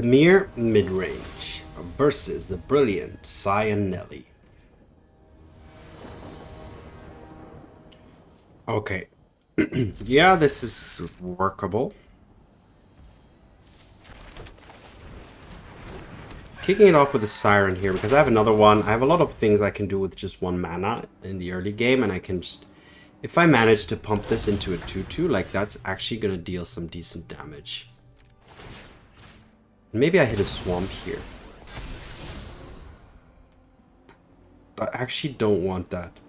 Dimir Midrange versus the brilliant Cyan Nelly. Okay. Yeah, this is workable. Kicking it off with a Siren here because I have another one. I have a lot of things I can do with just 1 mana in the early game, and I can just... If I manage to pump this into a 2-2, like, that's actually going to deal some decent damage. Maybe I hit a Swamp here. I actually don't want that.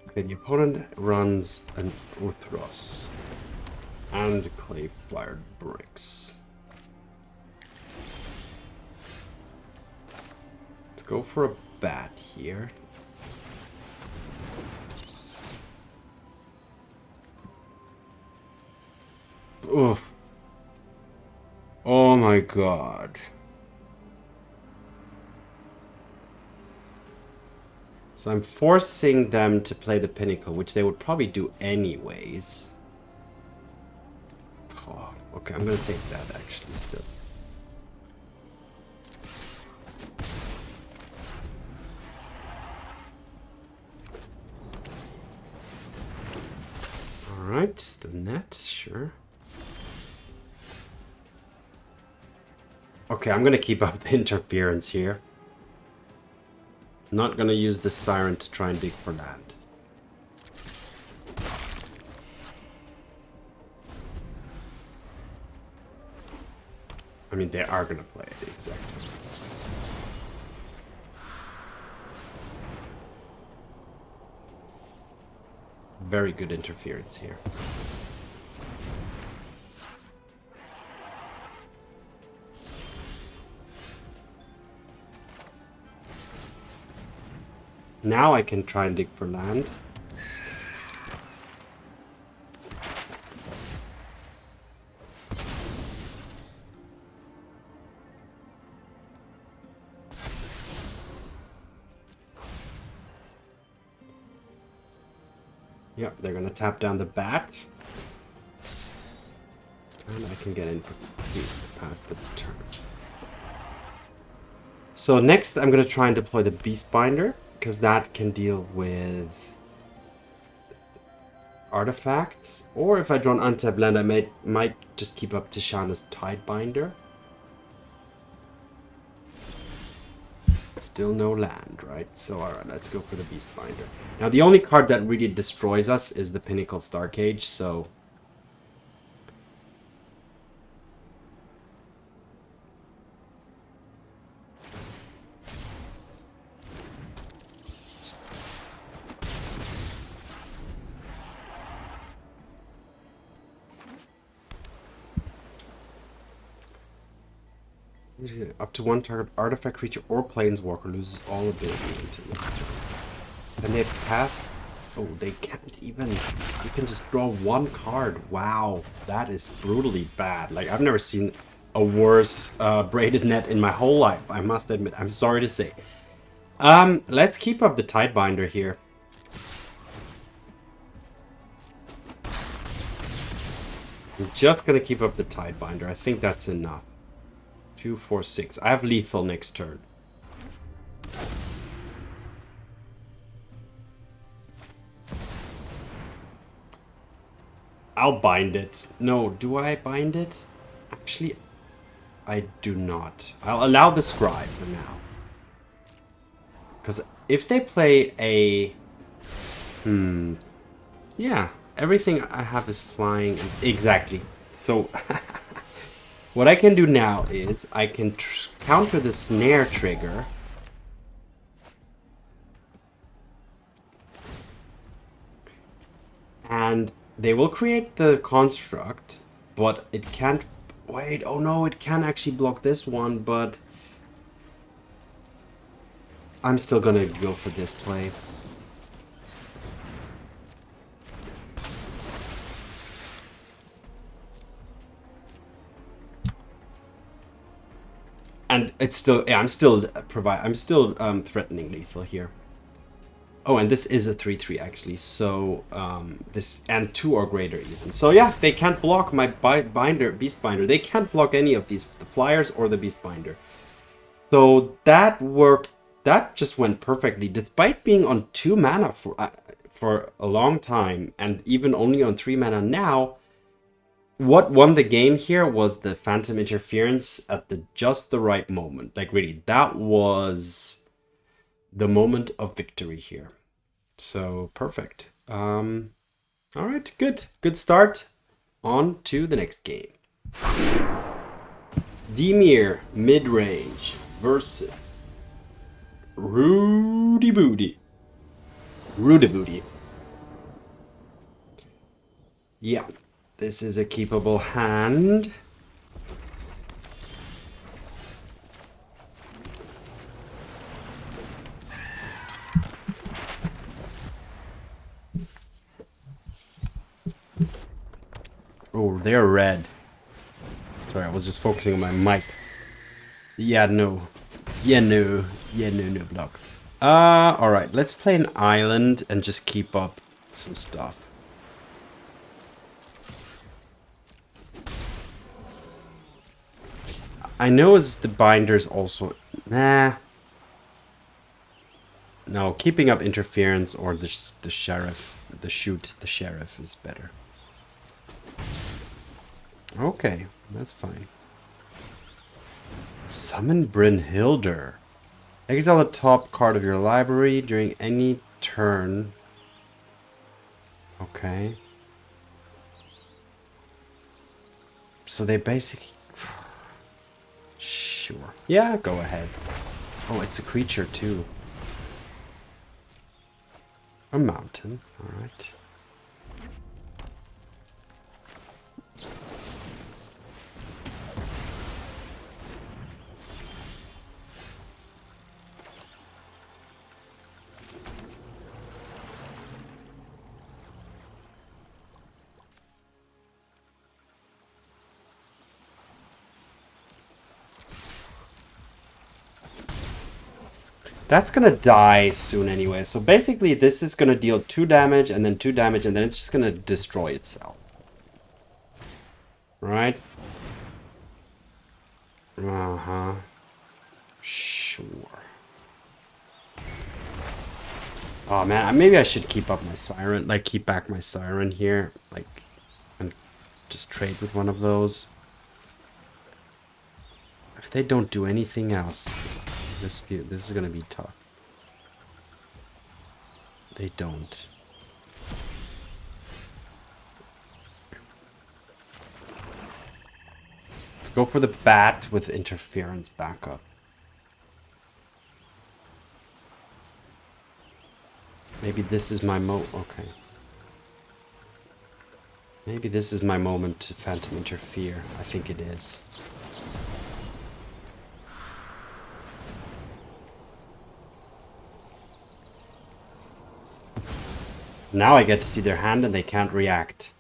Okay, the opponent runs an Uthros and Clay Flyer Bricks. Let's go for a bat here. Oof. Oh my god. So I'm forcing them to play the Pinnacle, which they would probably do anyways. Oh, okay, I'm gonna take that actually still. Alright, the net, sure. Okay, I'm gonna keep up the interference here. Not gonna use the Siren to try and dig for land. I mean, they are gonna play it, exactly. Very good interference here. Now I can try and dig for land. Yep, they're gonna tap down the bat. And I can get in for past the turn. So next I'm gonna try and deploy the Beastbinder, because that can deal with artifacts. Or if I draw an untapped land, I might just keep up Tishana's Tidebinder. Still no land, right? So alright, let's go for the Beastbinder. Now the only card that really destroys us is the Pinnacle Starcage, so... Up to 1 target artifact creature or planeswalker loses all ability until next turn. And they pass. Oh, they can't even. You can just draw 1 card. Wow, that is brutally bad. Like, I've never seen a worse braided net in my whole life, I must admit. I'm sorry to say. Let's keep up the Tidebinder here. I'm just gonna keep up the Tidebinder. I think that's enough. 2, 4, 6. I have lethal next turn. I'll bind it. No, do I bind it? Actually, I do not. I'll allow the Scribe for now. Because if they play a... Yeah, everything I have is flying. Exactly. So... What I can do now is I can counter the snare trigger. And they will create the construct, but it can't... Wait, oh no, it can actually block this one, but... I'm still gonna go for this play. And it's still, yeah, I'm still threatening lethal here. Oh, and this is a 3/3 actually. So this and 2 or greater even. So yeah, they can't block my Beastbinder. They can't block any of these, the flyers or the Beastbinder. So that worked. That just went perfectly, despite being on 2 mana for a long time, and even only on 3 mana now. What won the game here was the Phantom Interference at just the right moment. Like really, that was the moment of victory here. So perfect. All right, good start. On to the next game. Dimir Midrange versus Rudy Booty. Yeah, this is a keepable hand. Oh, they're red. Sorry, I was just focusing on my mic. Yeah, no. Yeah, no. Yeah, no block. Alright, let's play an island and just keep up some stuff. I know as the binders also... Nah. No, keeping up interference or the sheriff, the sheriff is better. Okay, that's fine. Summon Brynhildr. Exile the top card of your library during any turn. Okay. So they basically... Sure. Yeah, go ahead. Oh, it's a creature too. A mountain, alright. That's gonna die soon anyway. So basically this is gonna deal 2 damage and then 2 damage and then it's just gonna destroy itself. Right? Uh-huh. Sure. Oh man, maybe I should keep up my Siren, like keep back my Siren here. Like, and just trade with one of those. If they don't do anything else... This is gonna be tough. They don't. Let's go for the bat with interference backup. Maybe this is my okay. Maybe this is my moment to Phantom Interfere. I think it is. Now I get to see their hand and they can't react.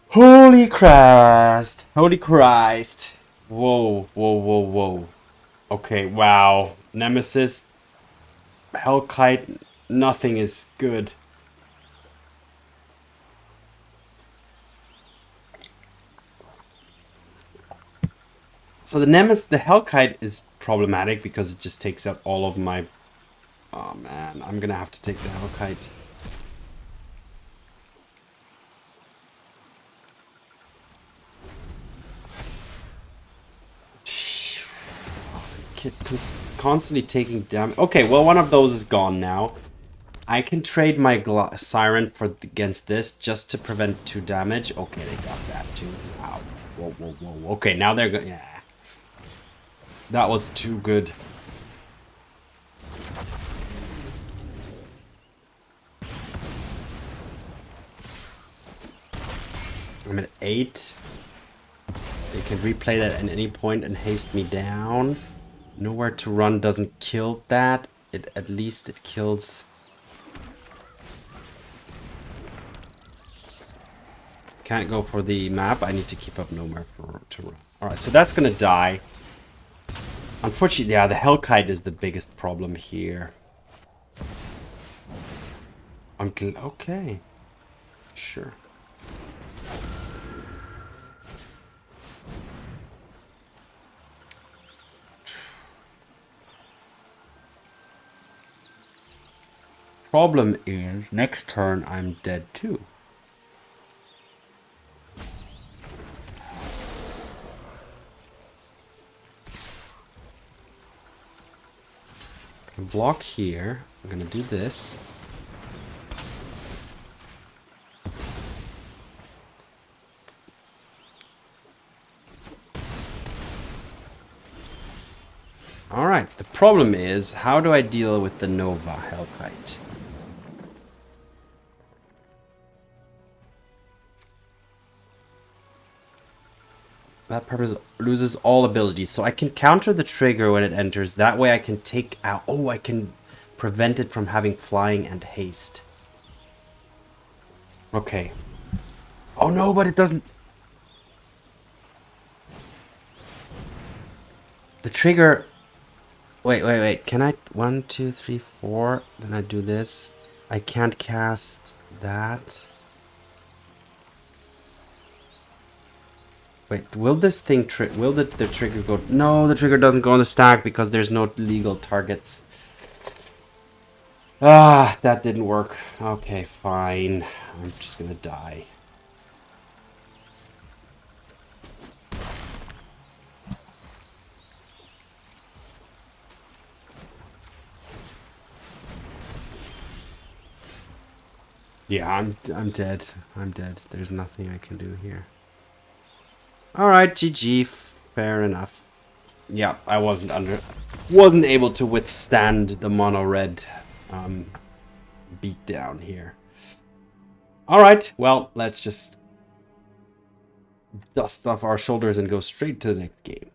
Holy Christ! Holy Christ! Whoa, whoa, whoa, whoa. Okay, wow. Nemesis, Hellkite, nothing is good. So the Hellkite is problematic because it just takes out all of my... Oh man, I'm gonna have to take the Hellkite. Kid constantly taking damage. Okay, well one of those is gone now. I can trade my Siren against this just to prevent 2 damage. Okay, they got that too. Wow. Whoa, whoa, whoa. Okay, now they're going. Yeah. That was too good. I'm at 8. They can replay that at any point and haste me down. Nowhere to run doesn't kill that. At least it kills. Can't go for the map. I need to keep up nowhere to run. Alright, so that's gonna die. Unfortunately, yeah, the Hellkite is the biggest problem here. Okay. Sure. Problem is, next turn I'm dead too. Block here. I'm gonna do this. Alright, the problem is, how do I deal with the Nova Hellkite? That purpose loses all abilities, so I can counter the trigger when it enters. That way I can take out... Oh, I can prevent it from having flying and haste. Okay. Oh no, but it doesn't... The trigger... Wait. Can I... 1, 2, 3, 4. Then I do this. I can't cast that. Wait, will this thing will the trigger go? No, the trigger doesn't go on the stack because there's no legal targets. Ah, that didn't work. Okay, fine. I'm just gonna die. Yeah, I'm dead. I'm dead. There's nothing I can do here. Alright, GG. Fair enough. Yeah, I wasn't able to withstand the mono red beat down here. Alright, well, let's just dust off our shoulders and go straight to the next game.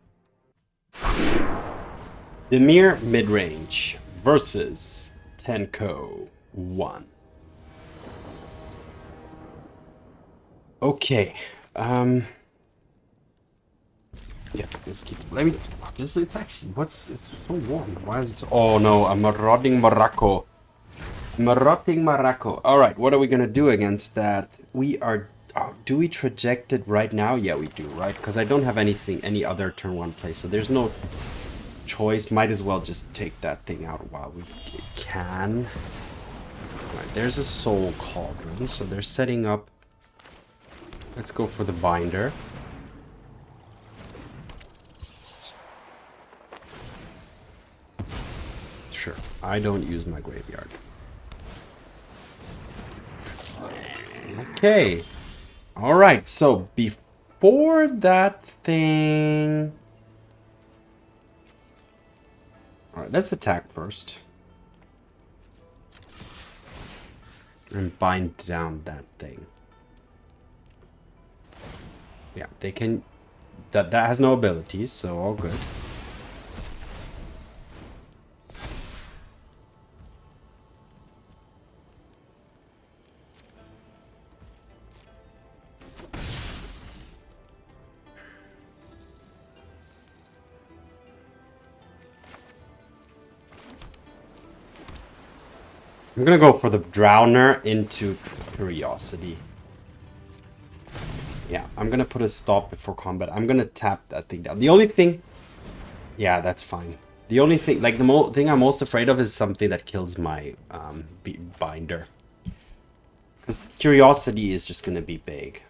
Dimir Midrange versus Tenko 1. Okay. Yeah, let's keep. Let me. It's actually. It's so warm. Why is it? Oh no, a marauding Morocco. Marauding Morocco. All right, what are we gonna do against that? We are. Oh, do we traject it right now? Yeah, we do, right? Because I don't have any other turn 1 play, so there's no choice. Might as well just take that thing out while we can. All right, there's a Soul Cauldron, so they're setting up. Let's go for the binder. Sure, I don't use my graveyard. Okay. Alright, so before that thing... Alright, let's attack first. And bind down that thing. Yeah, they can... That has no abilities, so all good. I'm gonna go for the Drowner into Curiosity. Yeah, I'm gonna put a stop before combat. I'm gonna tap that thing down. The only thing... Yeah, that's fine. The only thing... Like, the thing I'm most afraid of is something that kills my binder. Because Curiosity is just gonna be big.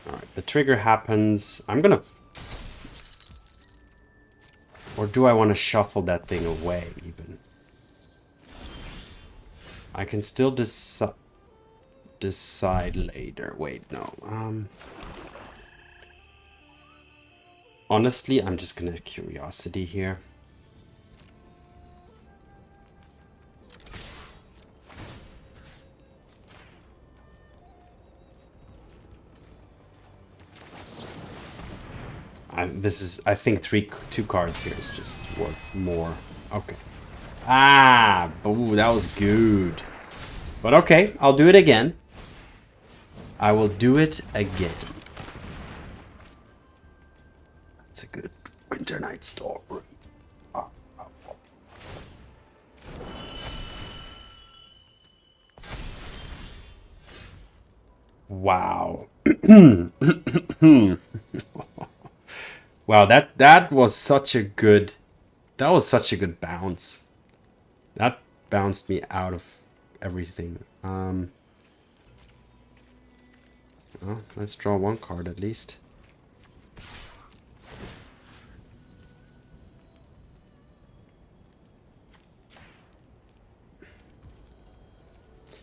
Alright, the trigger happens. I'm gonna... Or do I want to shuffle that thing away, even? I can still decide later. Wait, no. Honestly, I'm just gonna Curiosity here. I think 2 cards here is just worth more. Okay. Ah, ooh, that was good. But okay, I'll do it again. I will do it again. That's a good Winter Night story. Wow. Wow, that was such a good bounce. That bounced me out of everything. Well, let's draw one card at least.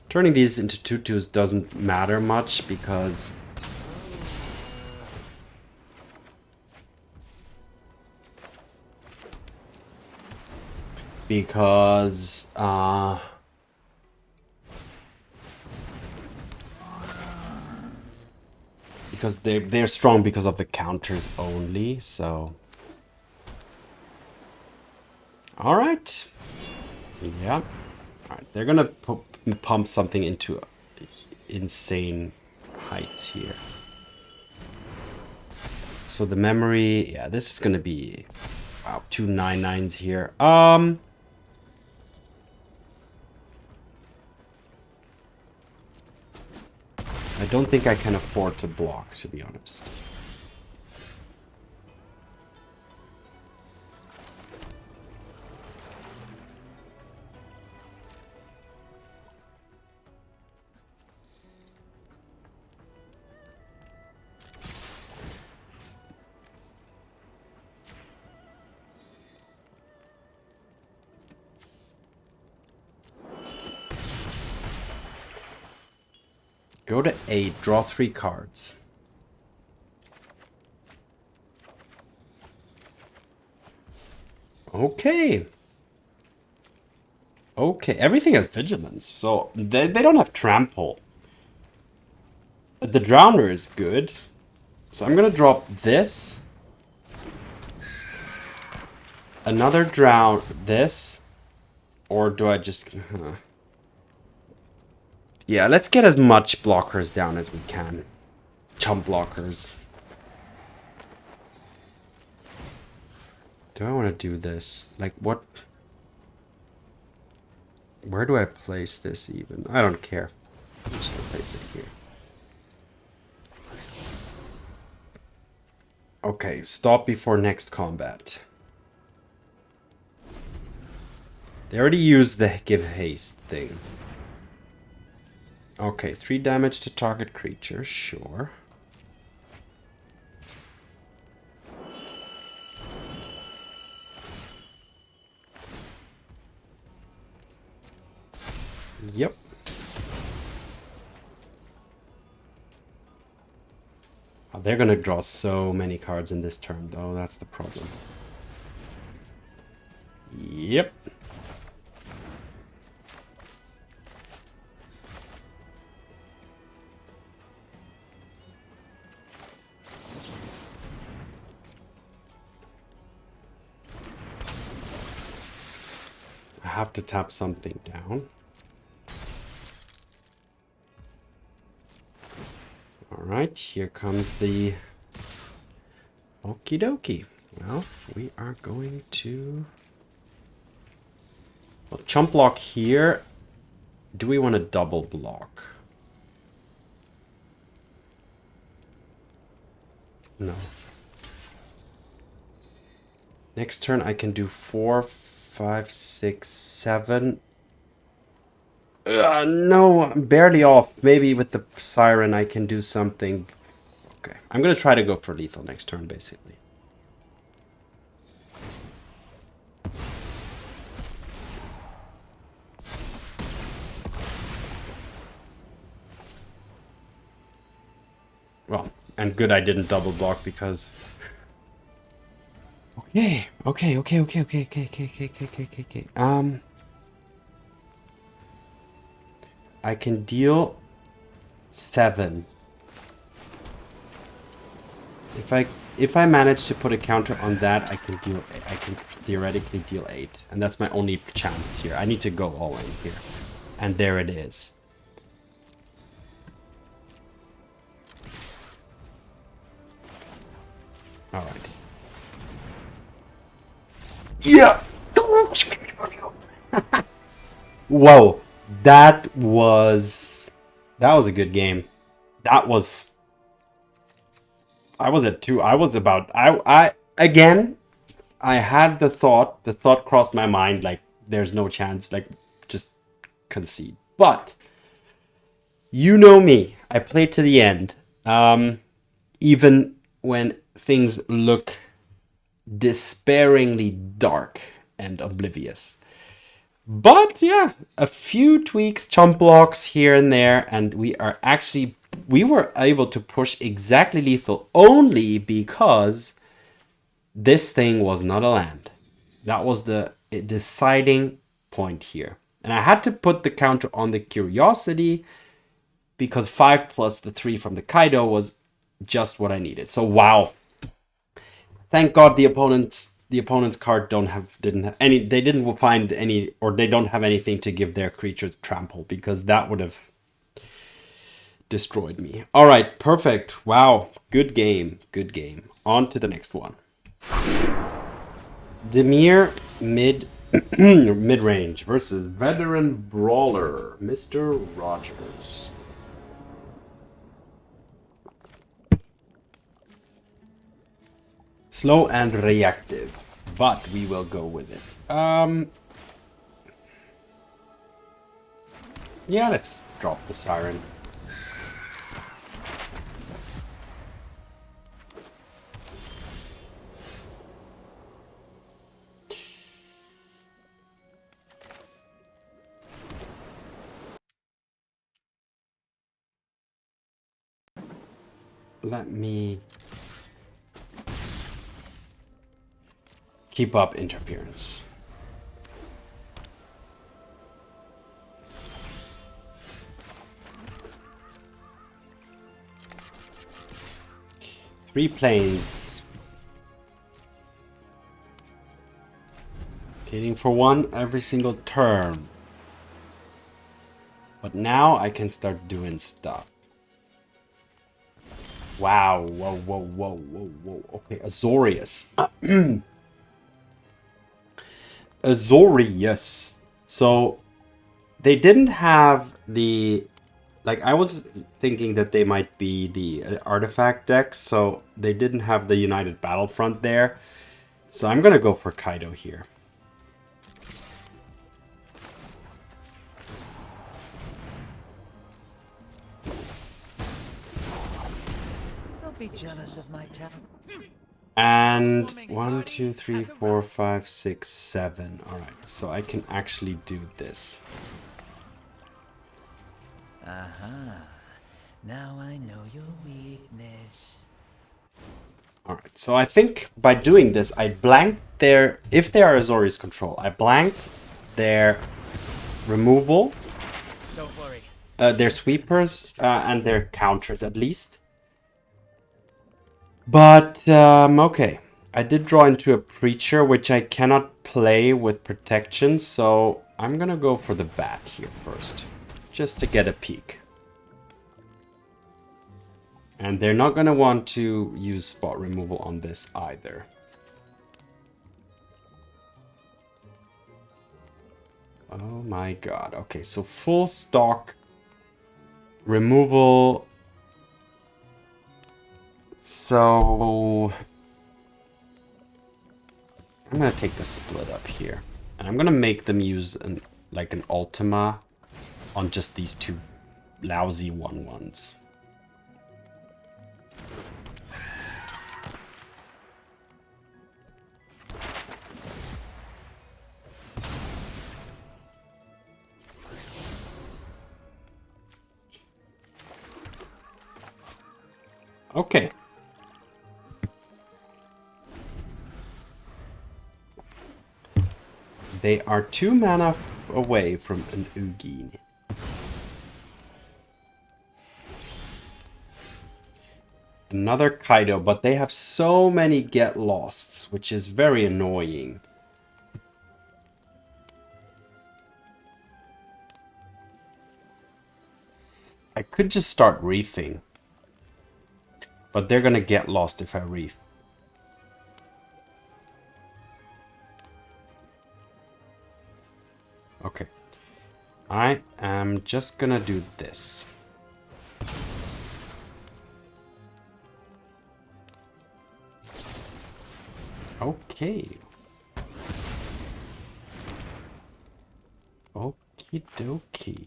Turning these into 2/2s doesn't matter much because they're strong because of the counters only, so all right. Yeah. All right, they're gonna pump something into insane heights here. So the memory, yeah, this is gonna be, wow, 2 9/9s here. I don't think I can afford to block, to be honest. Go to 8, draw 3 cards. Okay. Okay, everything has vigilance, so they don't have trample. The Drowner is good. So I'm gonna drop this. Another drown this. Or do I just... Yeah, let's get as much blockers down as we can. Chump blockers. Do I want to do this? Like, what? Where do I place this even? I don't care. I'm just gonna place it here. Okay, stop before next combat. They already used the give haste thing. Okay, 3 damage to target creature, sure. Yep. Oh, they're gonna draw so many cards in this turn, though. That's the problem. Yep. I have to tap something down. Alright, here comes the okie dokie. Well, we are going to... Well, chump block here. Do we want to double block? No. Next turn I can do 4, 5, 6, 7. No, I'm barely off. Maybe with the Siren I can do something. Okay, I'm going to try to go for lethal next turn, basically. Well, and good I didn't double block because... Okay. I can deal 7. If I manage to put a counter on that, I can theoretically deal 8, and that's my only chance here. I need to go all in here, and there it is. All right. Yeah. Whoa, that was a good game. That was... I was at 2. I was about... Again, I had the thought crossed my mind, like, there's no chance, like, just concede. But, you know me. I played to the end. Even when things look despairingly dark and oblivious. But yeah, a few tweaks, chump blocks here and there, and we were able to push exactly lethal only because this thing was not a land. That was the deciding point here. And I had to put the counter on the curiosity because 5 plus the 3 from the Kaito was just what I needed. So wow. Thank God the opponent's card didn't have any, they didn't find any, or they don't have anything to give their creatures trample, because that would have destroyed me. All right, perfect. Wow, good game, good game. On to the next one. Dimir mid-range versus veteran brawler Mr. Rogers. Slow and reactive, but we will go with it. Yeah, let's drop the Siren. Let me keep up interference. Three planes. Hitting for 1 every single turn. But now I can start doing stuff. Wow, whoa, whoa, whoa, whoa, whoa. Okay, Azorius. Azorius. So, they didn't have the... Like, I was thinking that they might be the artifact deck, so they didn't have the United Battlefront there. So I'm gonna go for Kaito here. Be jealous of my talent. And 1, 2, 3, 4, 5, 6, 7. Alright, so I can actually do this. Aha. Now I know your weakness. Alright, so I think by doing this, I blanked their... If they are Azorius control, I blanked their removal. Don't worry. Their sweepers and their counters at least. But, okay. I did draw into a Preacher, which I cannot play with protection, so I'm gonna go for the Bat here first. Just to get a peek. And they're not gonna want to use spot removal on this either. Oh my god. Okay, so full stock removal... So, I'm going to take the split up here. And I'm going to make them use an Ultima on just these 2 lousy 1/1s. Okay. They are 2 mana away from an Ugin. Another Kaito, but they have so many get losts, which is very annoying. I could just start reefing. But they're gonna get lost if I reef. Okay. I am just gonna do this. Okay. Okie dokie.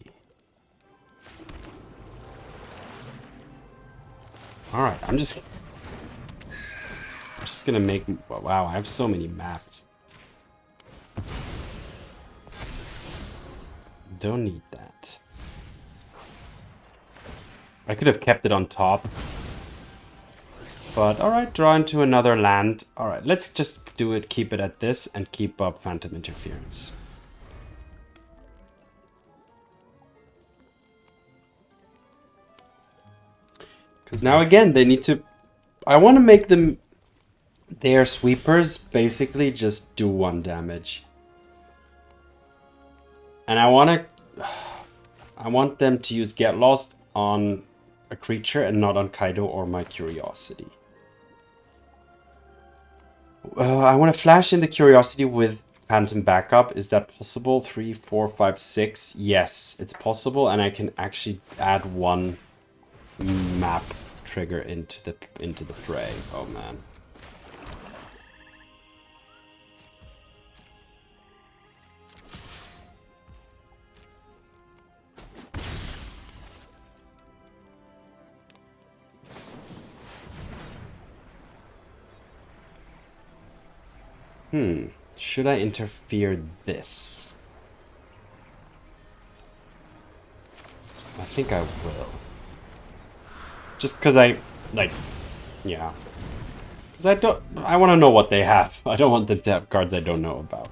Alright, I'm just gonna make... Wow, I have so many maps. Don't need that. I could have kept it on top. But alright, draw into another land. Alright, let's just do it, keep it at this, and keep up Phantom Interference. Because now again, they need to... I want to make them... Their sweepers basically just do 1 damage. And I want them to use Get Lost on a creature and not on Kaito or my Curiosity. I want to flash in the Curiosity with Phantom Backup. Is that possible? 3, 4, 5, 6. Yes, it's possible, and I can actually add 1 map trigger into the fray. Oh man. Should I interfere this? I think I will. Just because I yeah. Because I want to know what they have. I don't want them to have cards I don't know about.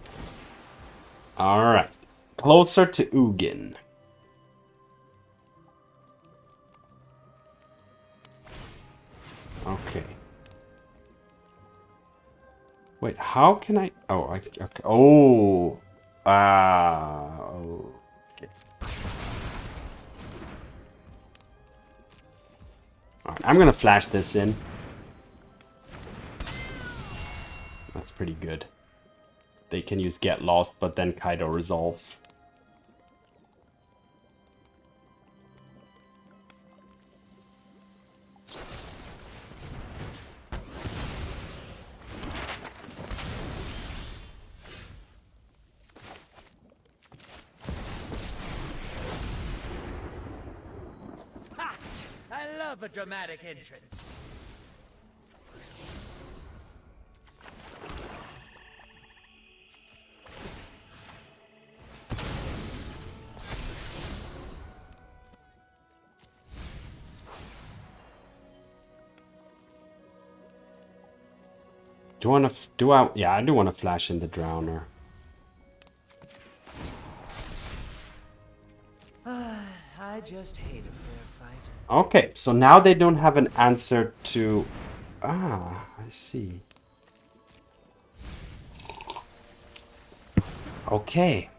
Alright. Closer to Ugin. Okay. Wait, how can I... Oh, okay. Oh. Okay. Alright, I'm gonna flash this in. That's pretty good. They can use Get Lost, but then Kaito resolves. A dramatic entrance. Yeah, I do want to flash in the Drowner. I just hate a fair fight. Okay, so now they don't have an answer to... Ah, I see. Okay.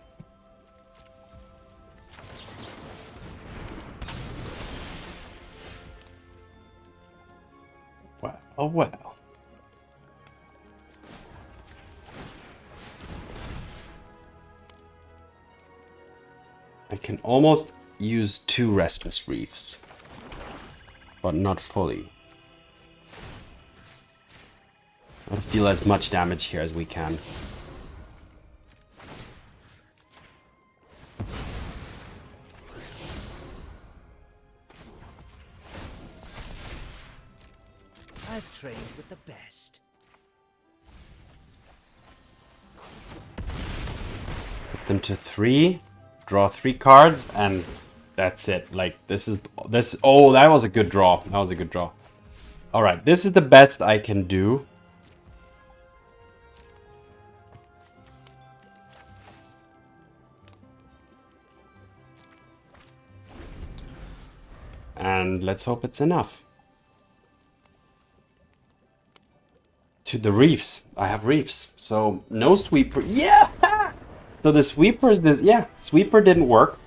Well, oh well. I can almost use 2 Restless Reefs. But not fully. Let's deal as much damage here as we can. I've trained with the best. Put them to 3. Draw 3 cards, and that's it. Like, this. Oh, that was a good draw. That was a good draw. Alright, this is the best I can do. And let's hope it's enough. To the reefs. I have reefs. So, no sweeper. Yeah! So the sweeper is this. Yeah, sweeper didn't work.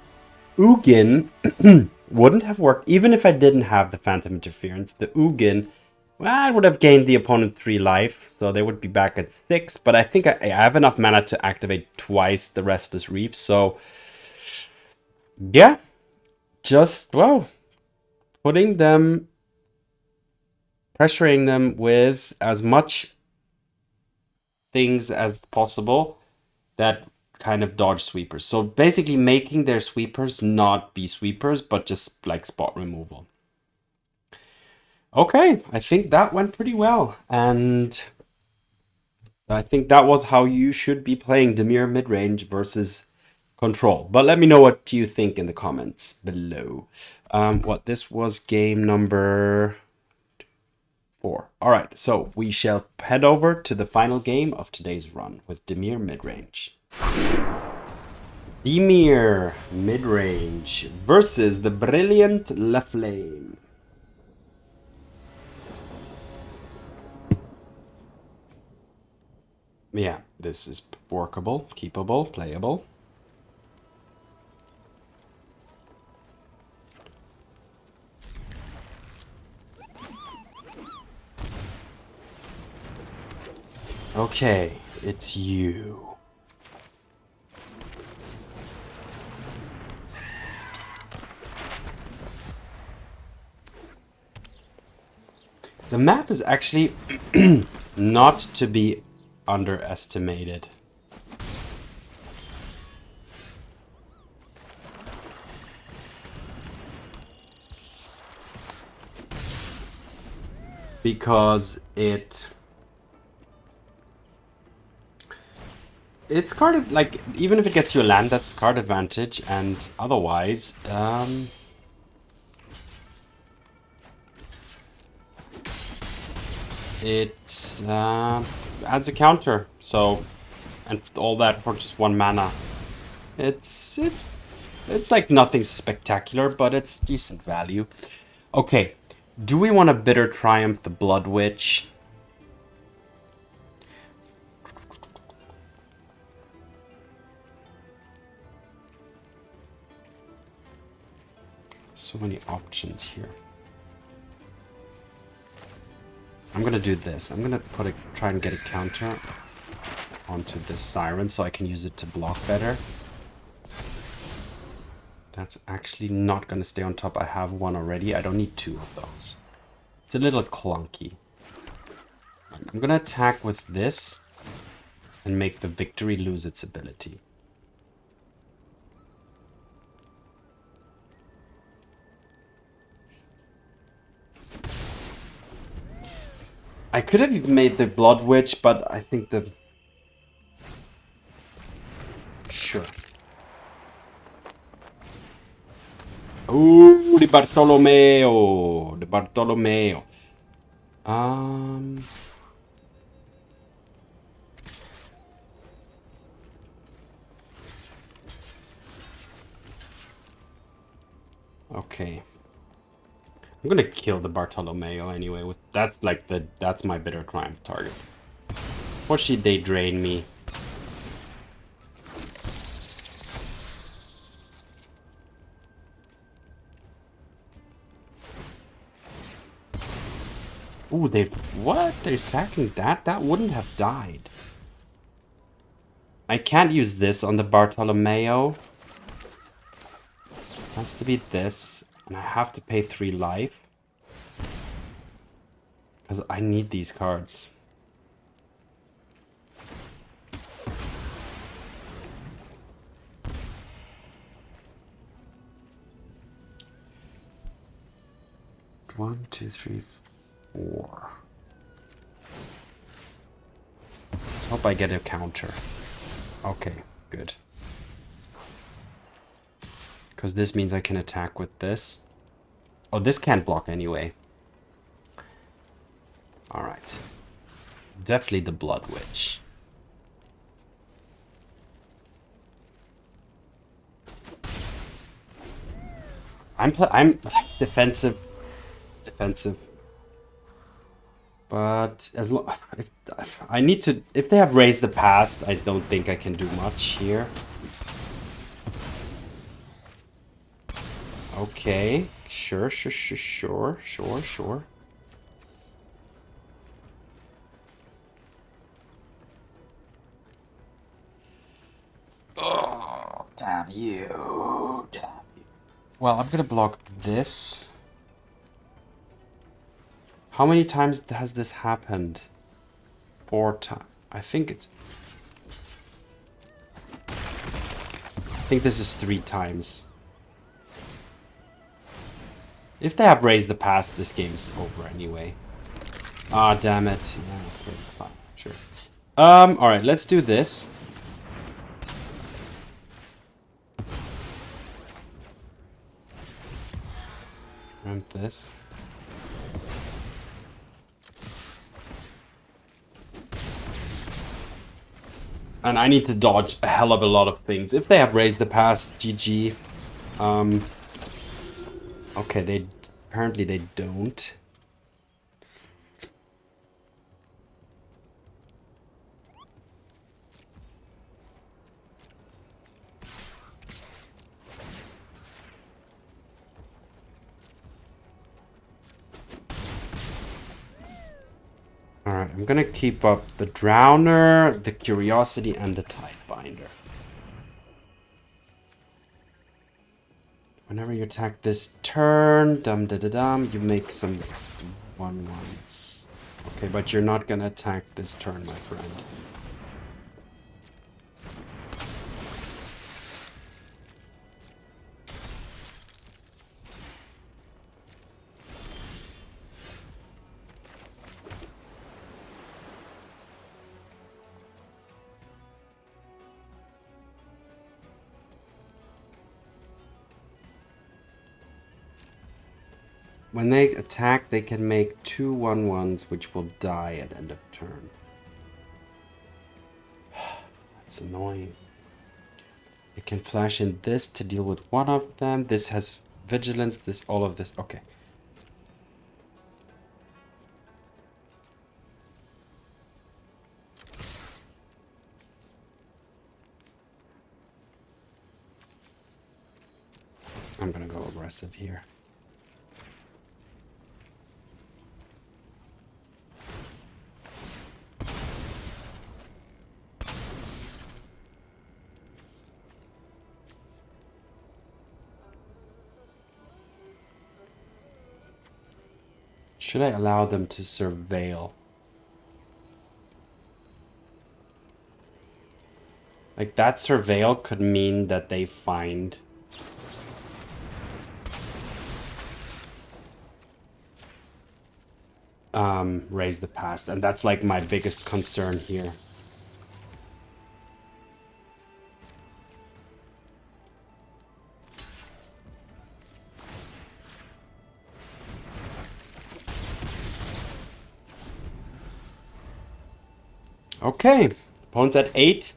Ugin wouldn't have worked even if I didn't have the Phantom Interference. The Ugin, well, I would have gained the opponent 3 life, so they would be back at 6. But I think I have enough mana to activate twice the Restless Reef. So, yeah, just, well, putting them, pressuring them with as much things as possible that kind of dodge sweepers. So basically making their sweepers not be sweepers, but just like spot removal. Okay, I think that went pretty well. And I think that was how you should be playing Dimir midrange versus Control. But let me know what you think in the comments below. This was game number 4. All right, so we shall head over to the final game of today's run with Dimir midrange. Dimir midrange versus the brilliant Laflame. Yeah, this is workable, keepable, playable. Okay, it's you. The map is actually not to be underestimated. Because it's card, like, even if it gets you a land, that's card advantage, and otherwise, it adds a counter, so, and all that for just 1 mana. It's like nothing spectacular, but it's decent value. Okay, do we want to Bitter Triumph the Blood Witch? So many options here. I'm gonna do this. I'm gonna try and get a counter onto this Siren so I can use it to block better. That's actually not gonna stay on top. I have one already. I don't need 2 of those. It's a little clunky. I'm gonna attack with this and make the victory lose its ability. I could have made the Blood Witch, but I think the... Sure. Ooh, the Bartolomeo. The Bartolomeo. Okay. I'm gonna kill the Bartolomeo anyway. That's my Bitter Triumph target. Fortunately, they drain me. Ooh, they're sacking that? That wouldn't have died. I can't use this on the Bartolomeo. It has to be this. And I have to pay 3 life. Because I need these cards. One, two, three, 4. Let's hope I get a counter. Okay, good. Because this means I can attack with this. Oh, this can't block anyway. Alright. Definitely the Blood Witch. I'm defensive. But as long I need to, if they have raised the past, I don't think I can do much here. Okay, sure. Oh, damn you. Well, I'm gonna block this. How many times has this happened? 4 times. I think it's... I think this is 3 times. If they have raised the past, this game's over anyway. Ah, damn it. Yeah, okay, fine, sure. Alright, let's do this. Ramp this. And I need to dodge a hell of a lot of things. If they have raised the past, GG. Okay, they apparently they don't. Alright, I'm gonna keep up the Drowner, the Curiosity, and the Tidebinder. Whenever you attack this turn, you make some 1/1s. Okay, but you're not gonna attack this turn, my friend. When they attack, they can make 2 1/1s, which will die at end of turn. That's annoying. It can flash in this to deal with one of them. This has vigilance, this, all of this. Okay. I'm gonna go aggressive here. Should I allow them to surveil? Like, that surveil could mean that they find... raise the past, and that's like my biggest concern here. Okay, opponent's at 8.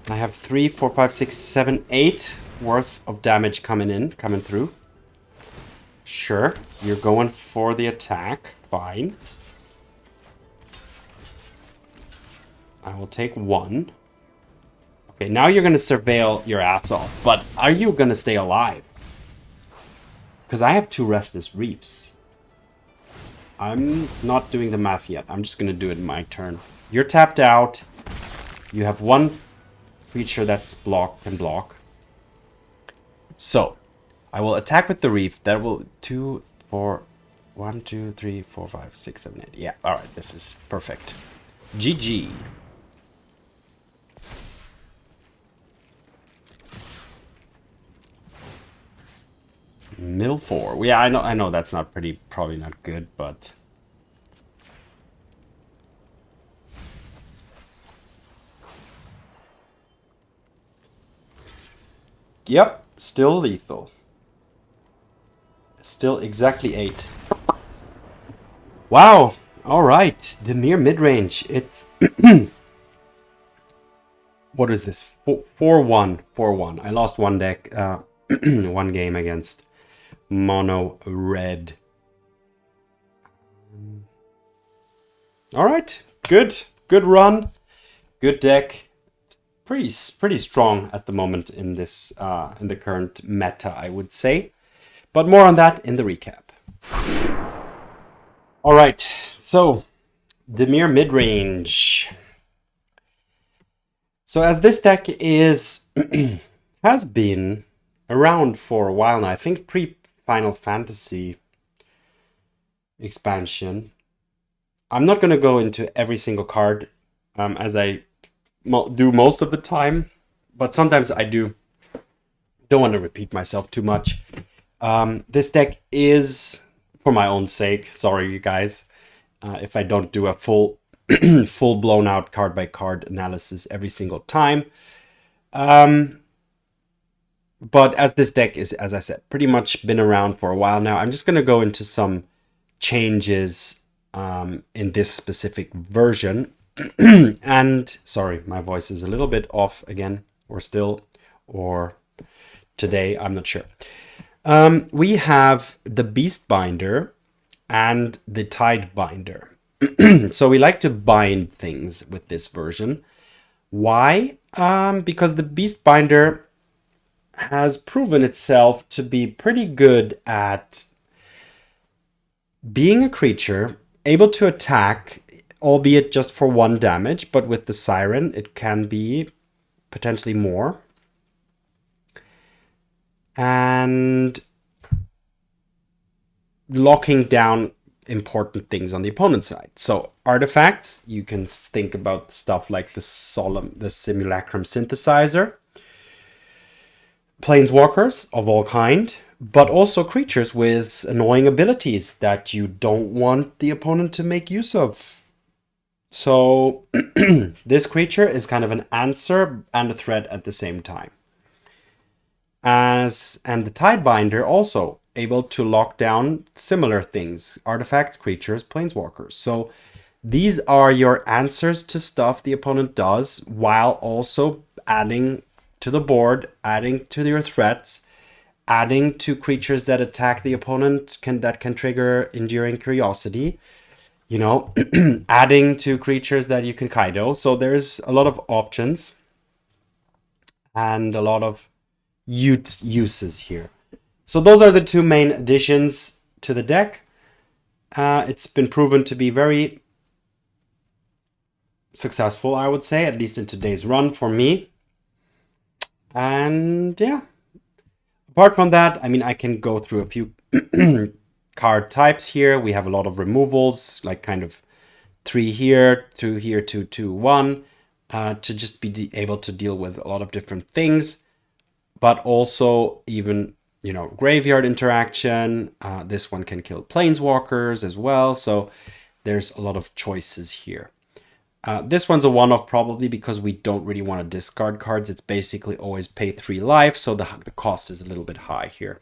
I have 3, 4, 5, 6, 7, 8 worth of damage coming through. Sure, you're going for the attack. Fine. I will take 1. Okay, now you're going to surveil your ass off, but are you going to stay alive? Because I have 2 Restless Reefs. I'm not doing the math yet. I'm just going to do it in my turn. You're tapped out. You have 1 creature that's can block. So, I will attack with the Reef. That will 2, 4, 1, 2, 3, 4, 5, 6, 7, 8. Yeah, alright, this is perfect. GG. Mill 4. Yeah, I know that's not probably not good, but... Yep, still lethal. Still exactly 8. Wow! Alright, Dimir midrange. It's... What is this? 4-1. 4-1. I lost one deck, 1 game against Mono Red. Alright, good. Good run. Good deck. Pretty strong at the moment in this in the current meta, I would say. But more on that in the recap. Alright, so Dimir midrange. So as this deck is has been around for a while now, I think pre-Final Fantasy expansion. I'm not going to go into every single card as I do most of the time. But sometimes I don't want to repeat myself too much. This deck is, for my own sake, sorry you guys, if I don't do a full blown out card by card analysis every single time. But as this deck is, as I said, pretty much been around for a while now, I'm just going to go into some changes in this specific version. And sorry, my voice is a little bit off again, or today, I'm not sure. We have the Beastbinder and the Tidebinder. So we like to bind things with this version. Why? Because the Beastbinder has proven itself to be pretty good at being a creature able to attack, albeit just for 1 damage, but with the Siren it can be potentially more. And locking down important things on the opponent's side. So artifacts, you can think about stuff like the Simulacrum Synthesizer, planeswalkers of all kind, but also creatures with annoying abilities that you don't want the opponent to make use of. So this creature is kind of an answer and a threat at the same time. And the Tidebinder also able to lock down similar things, artifacts, creatures, planeswalkers. So these are your answers to stuff the opponent does, while also adding to the board, adding to your threats, adding to creatures that attack the opponent that can trigger Enduring Curiosity, you know, adding to creatures that you can Kaito. So there's a lot of options and a lot of uses here. So those are the 2 main additions to the deck. It's been proven to be very successful, I would say, at least in today's run for me. And yeah, apart from that, I mean, I can go through a few card types here. We have a lot of removals, like kind of 3 here, 2 here, 2, 2, 1, to just be able to deal with a lot of different things, but also even, you know, graveyard interaction. This one can kill planeswalkers as well. So there's a lot of choices here. This one's a one-off probably because we don't really want to discard cards. It's basically always pay 3 life, so the cost is a little bit high here.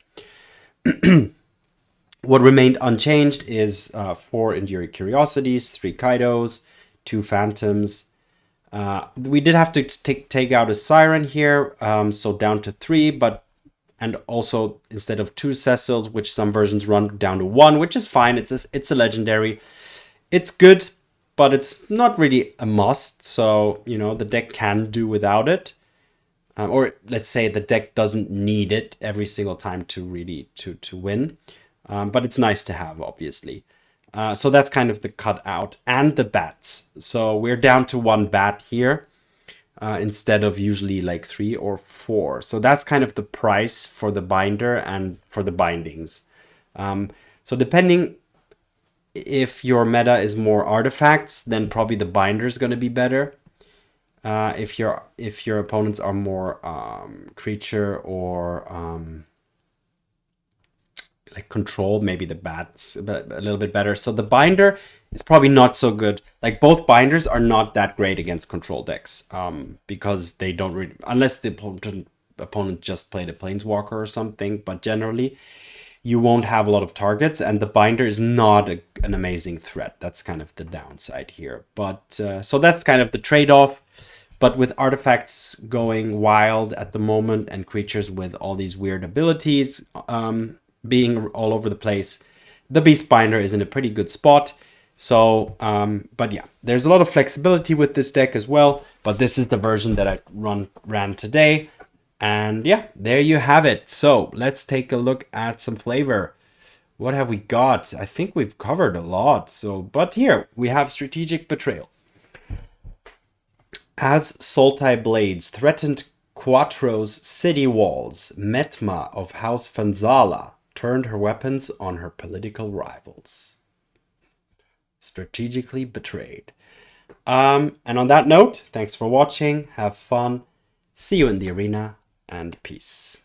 What remained unchanged is 4 Enduring Curiosities, 3 Kaitos, 2 Phantoms. We did have to take out a Siren here, so down to 3, and also instead of 2 Cecils, which some versions run, down to 1, which is fine. It's a legendary. It's good, but it's not really a must. So, you know, the deck can do without it. Or let's say the deck doesn't need it every single time to really to win. But it's nice to have, obviously. So that's kind of the cutout. And the bats. So we're down to 1 bat here. Instead of usually like 3 or 4. So that's kind of the price for the binder and for the bindings. So depending if your meta is more artifacts, then probably the binder is going to be better. If your opponents are more creature or like control, maybe the bat's a little bit better. So the binder is probably not so good. Like both binders are not that great against control decks, because they don't really, unless the opponent just played a planeswalker or something. But generally, you won't have a lot of targets, and the binder is not an amazing threat. That's kind of the downside here. But so that's kind of the trade-off. But with artifacts going wild at the moment and creatures with all these weird abilities being all over the place, the Beastbinder is in a pretty good spot. So, but yeah, there's a lot of flexibility with this deck as well. But this is the version that I ran today. And yeah, there you have it. So let's take a look at some flavor. What have we got? I think we've covered a lot. So, but here we have Strategic Betrayal. As Sultai Blades threatened Quattro's city walls, Metma of House Fanzala turned her weapons on her political rivals. Strategically betrayed. And on that note, thanks for watching, have fun, see you in the arena, and peace.